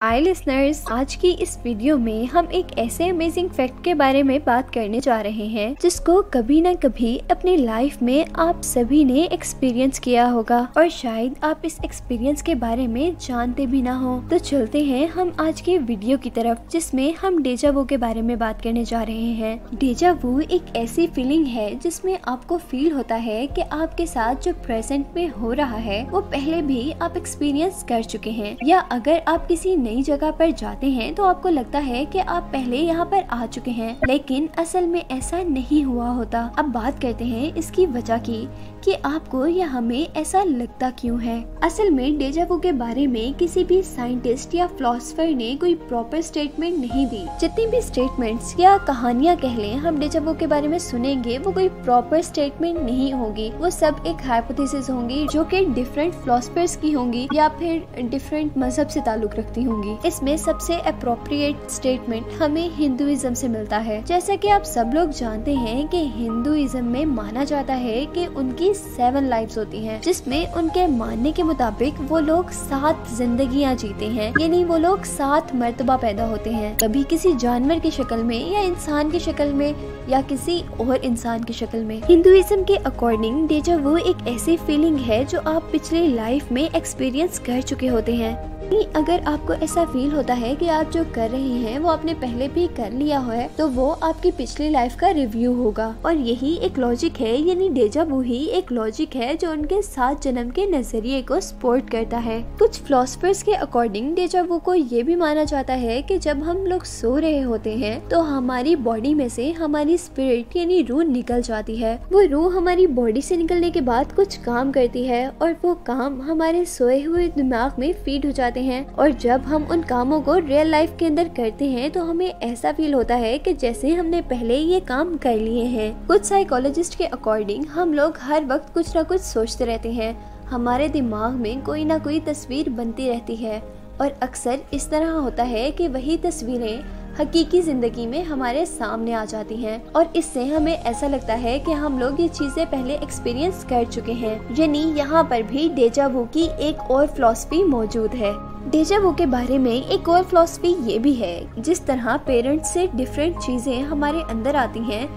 हाय listeners, आज की इस वीडियो में हम एक ऐसे अमेजिंग फैक्ट के बारे में बात करने जा रहे हैं जिसको कभी न कभी अपनी लाइफ में आप सभी ने एक्सपीरियंस किया होगा और शायद आप इस एक्सपीरियंस के बारे में जानते भी ना हो। तो चलते हैं हम आज के वीडियो की तरफ, जिसमें हम डेजा वू के बारे में बात करने जा रहे हैं। डेजा वू एक ऐसी फीलिंग है जिसमें आपको फील होता है कि आपके साथ जो प्रेजेंट में हो रहा है वो पहले भी आप एक्सपीरियंस कर चुके हैं, या अगर आप किसी नई जगह पर जाते हैं तो आपको लगता है कि आप पहले यहाँ पर आ चुके हैं, लेकिन असल में ऐसा नहीं हुआ होता। अब बात करते हैं इसकी वजह की कि आपको या हमें ऐसा लगता क्यों है। असल में डेजा वू के बारे में किसी भी साइंटिस्ट या फिलोसोफर ने कोई प्रॉपर स्टेटमेंट नहीं दी। जितनी भी स्टेटमेंट्स या कहानियां कह लें हम डेजा वू के बारे में सुनेंगे, वो कोई प्रॉपर स्टेटमेंट नहीं होगी। वो सब एक हाइपोथेसिस होंगी जो कि डिफरेंट फिलोसोफर्स की होंगी या फिर डिफरेंट मजहब से ताल्लुक रखती होंगी। इसमें सबसे अप्रोप्रिएट स्टेटमेंट हमें हिंदुइज्म से मिलता है। जैसा कि आप सब लोग जानते हैं कि हिंदुइज्म में माना जाता है कि उनकी 7 लाइफ्स होती हैं, जिसमें उनके मानने के मुताबिक वो लोग 7 जिंदगियां जीते हैं, यानी वो लोग 7 मर्तबा पैदा होते हैं, कभी किसी जानवर की शक्ल में या इंसान की शक्ल में या किसी और इंसान की शक्ल में। हिंदुइज्म के अकॉर्डिंग डेजा वू एक ऐसी फीलिंग है जो आप पिछले लाइफ में एक्सपीरियंस कर चुके होते हैं। अगर आपको ऐसा फील होता है कि आप जो कर रहे हैं वो आपने पहले भी कर लिया है, तो वो आपकी पिछली लाइफ का रिव्यू होगा। और यही एक लॉजिक है, यानी डेजा वू ही एक लॉजिक है जो उनके 7 जन्म के नजरिए को सपोर्ट करता है। कुछ फिलोसोफर्स के अकॉर्डिंग डेजा वू को ये भी माना जाता है कि जब हम लोग सो रहे होते हैं तो हमारी बॉडी में से हमारी स्पिरिट यानी रूह निकल जाती है। वो रूह हमारी बॉडी से निकलने के बाद कुछ काम करती है और वो काम हमारे सोए हुए दिमाग में फीड हो जाते हैं, और जब हम उन कामों को रियल लाइफ के अंदर करते हैं तो हमें ऐसा फील होता है कि जैसे हमने पहले ये काम कर लिए हैं। कुछ साइकोलॉजिस्ट के अकॉर्डिंग हम लोग हर वक्त कुछ ना कुछ सोचते रहते हैं, हमारे दिमाग में कोई ना कोई तस्वीर बनती रहती है और अक्सर इस तरह होता है कि वही तस्वीरें हकीकी जिंदगी में हमारे सामने आ जाती हैं, और इससे हमें ऐसा लगता है कि हम लोग ये चीजें पहले एक्सपीरियंस कर चुके हैं। यानी यहाँ पर भी डेजा वू की एक और फिलॉसफी मौजूद है। डेजा वू के बारे में एक और फिलॉसफी ये भी है, जिस तरह पेरेंट्स से डिफरेंट चीजें हमारे अंदर आती हैं,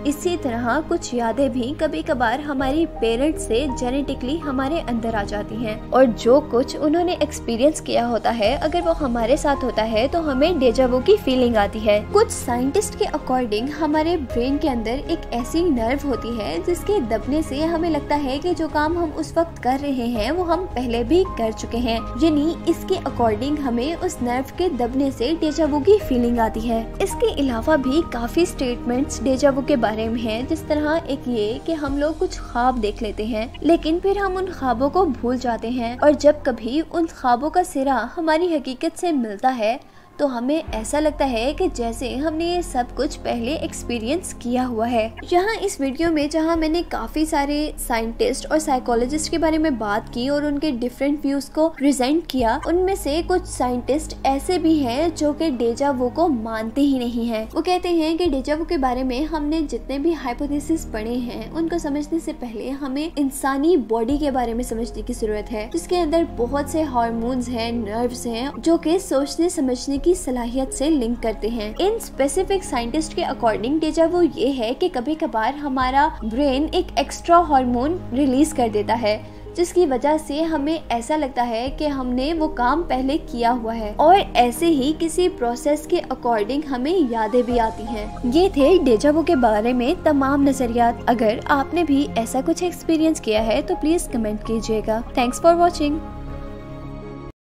इसी तरह कुछ यादें भी कभी कभार हमारी पेरेंट्स से जेनेटिकली हमारे अंदर आ जाती हैं, और जो कुछ उन्होंने एक्सपीरियंस किया होता है अगर वो हमारे साथ होता है तो हमें डेजा वू की फीलिंग आती है। कुछ साइंटिस्ट के अकॉर्डिंग हमारे ब्रेन के अंदर एक ऐसी नर्व होती है जिसके दबने से हमें लगता है कि जो काम हम उस वक्त कर रहे हैं वो हम पहले भी कर चुके हैं, यानी इसके अकॉर्डिंग हमें उस नर्व के दबने से डेजा वू की फीलिंग आती है। इसके अलावा भी काफी स्टेटमेंट्स डेजा वू के बारे में है, जिस तरह एक ये कि हम लोग कुछ ख्वाब देख लेते हैं लेकिन फिर हम उन ख्वाबों को भूल जाते हैं, और जब कभी उन ख्वाबों का सिरा हमारी हकीकत से मिलता है तो हमें ऐसा लगता है कि जैसे हमने ये सब कुछ पहले एक्सपीरियंस किया हुआ है। यहाँ इस वीडियो में जहाँ मैंने काफी सारे साइंटिस्ट और साइकोलॉजिस्ट के बारे में बात की और उनके डिफरेंट व्यूज को प्रेजेंट किया, उनमें से कुछ साइंटिस्ट ऐसे भी हैं जो कि डेजा वू को मानते ही नहीं हैं। वो कहते हैं कि डेजा वू के बारे में हमने जितने भी हाइपोथेसिस पढ़े हैं उनको समझने से पहले हमें इंसानी बॉडी के बारे में समझने की जरूरत है, जिसके अंदर बहुत से हार्मोन्स हैं, नर्व्स हैं, जो कि सोचने समझने की सलाहियत से लिंक करते हैं। इन स्पेसिफिक साइंटिस्ट के अकॉर्डिंग डेजा वू ये है कि कभी कभार हमारा ब्रेन एक एक्स्ट्रा हार्मोन रिलीज कर देता है, जिसकी वजह से हमें ऐसा लगता है कि हमने वो काम पहले किया हुआ है, और ऐसे ही किसी प्रोसेस के अकॉर्डिंग हमें यादें भी आती हैं। ये थे डेजा वू के बारे में तमाम नजरियात। अगर आपने भी ऐसा कुछ एक्सपीरियंस किया है तो प्लीज कमेंट कीजिएगा। Thanks for watching.